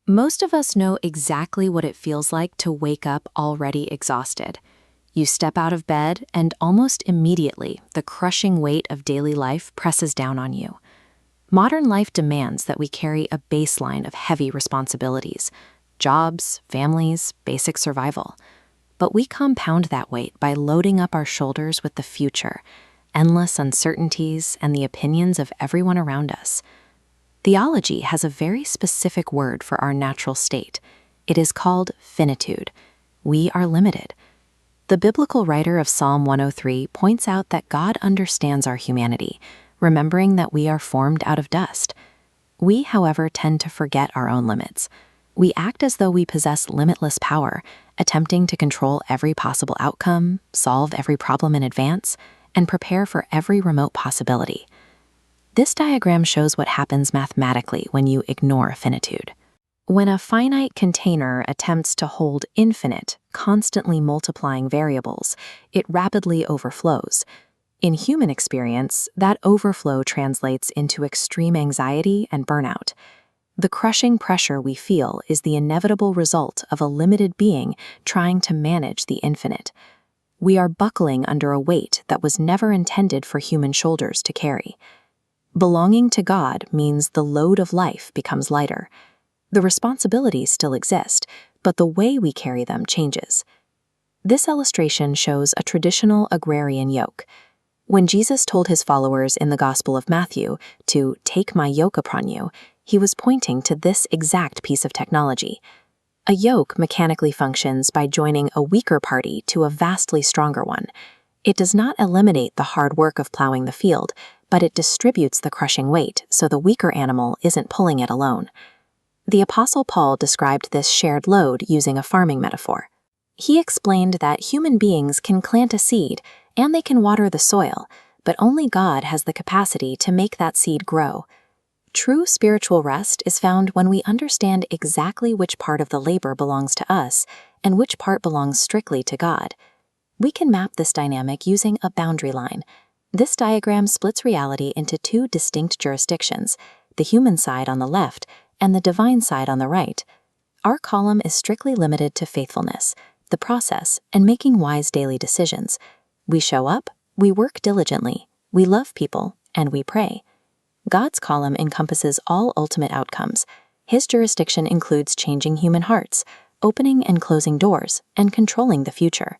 Most of us know exactly what it feels like to wake up already exhausted. You step out of bed, and almost immediately, the crushing weight of daily life presses down on you. Modern life demands that we carry a baseline of heavy responsibilities: jobs, families, basic survival. But we compound that weight by loading up our shoulders with the future, endless uncertainties, and the opinions of everyone around us. Theology has a very specific word for our natural state. It is called finitude. We are limited. The biblical writer of Psalm 103 points out that God understands our humanity, remembering that we are formed out of dust. We, however, tend to forget our own limits. We act as though we possess limitless power, attempting to control every possible outcome, solve every problem in advance, and prepare for every remote possibility. This diagram shows what happens mathematically when you ignore finitude. When a finite container attempts to hold infinite, constantly multiplying variables, it rapidly overflows. In human experience, that overflow translates into extreme anxiety and burnout. The crushing pressure we feel is the inevitable result of a limited being trying to manage the infinite. We are buckling under a weight that was never intended for human shoulders to carry. Belonging to God means the load of life becomes lighter. The responsibilities still exist, but the way we carry them changes. This illustration shows a traditional agrarian yoke. When Jesus told his followers in the Gospel of Matthew to "take my yoke upon you," he was pointing to this exact piece of technology. A yoke mechanically functions by joining a weaker party to a vastly stronger one. It does not eliminate the hard work of plowing the field, but it distributes the crushing weight so the weaker animal isn't pulling it alone. The Apostle Paul described this shared load using a farming metaphor. He explained that human beings can plant a seed and they can water the soil, but only God has the capacity to make that seed grow. True spiritual rest is found when we understand exactly which part of the labor belongs to us and which part belongs strictly to God. We can map this dynamic using a boundary line. This diagram splits reality into two distinct jurisdictions, the human side on the left and the divine side on the right. Our column is strictly limited to faithfulness, the process, and making wise daily decisions. We show up, we work diligently, we love people, and we pray. God's column encompasses all ultimate outcomes. His jurisdiction includes changing human hearts, opening and closing doors, and controlling the future.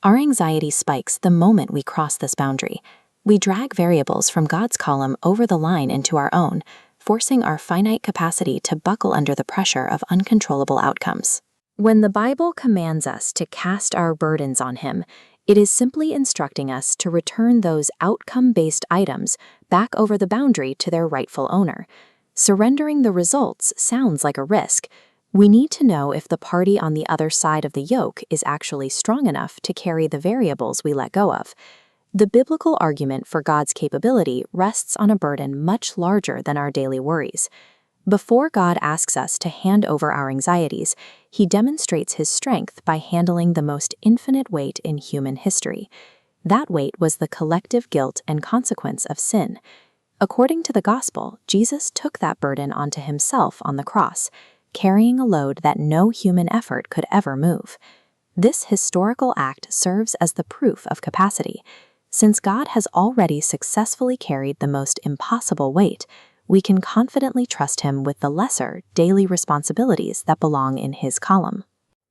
Our anxiety spikes the moment we cross this boundary. We drag variables from God's column over the line into our own, forcing our finite capacity to buckle under the pressure of uncontrollable outcomes. When the Bible commands us to cast our burdens on Him, it is simply instructing us to return those outcome-based items back over the boundary to their rightful owner. Surrendering the results sounds like a risk. We need to know if the party on the other side of the yoke is actually strong enough to carry the variables we let go of. The biblical argument for God's capability rests on a burden much larger than our daily worries. Before God asks us to hand over our anxieties, He demonstrates His strength by handling the most infinite weight in human history. That weight was the collective guilt and consequence of sin. According to the Gospel, Jesus took that burden onto Himself on the cross, carrying a load that no human effort could ever move. This historical act serves as the proof of capacity. Since God has already successfully carried the most impossible weight, we can confidently trust Him with the lesser, daily responsibilities that belong in His column.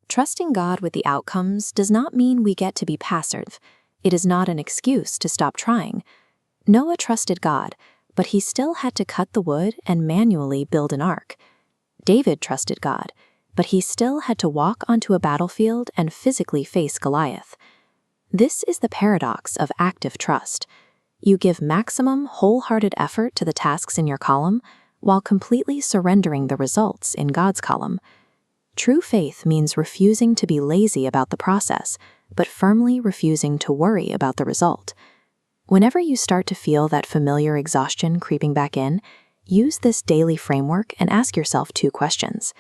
Trusting God with the outcomes does not mean we get to be passive. It is not an excuse to stop trying. Noah trusted God, but he still had to cut the wood and manually build an ark. David trusted God, but he still had to walk onto a battlefield and physically face Goliath. This is the paradox of active trust. You give maximum wholehearted effort to the tasks in your column while completely surrendering the results in God's column. True faith means refusing to be lazy about the process, but firmly refusing to worry about the result. Whenever you start to feel that familiar exhaustion creeping back in, use this daily framework and ask yourself two questions.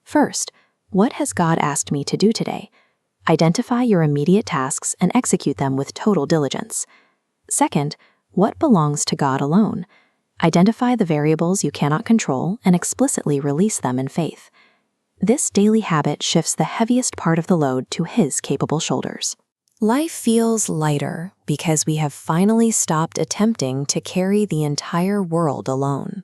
First, what has God asked me to do today? Identify your immediate tasks and execute them with total diligence. Second, what belongs to God alone? Identify the variables you cannot control and explicitly release them in faith. This daily habit shifts the heaviest part of the load to his capable shoulders. Life feels lighter because we have finally stopped attempting to carry the entire world alone.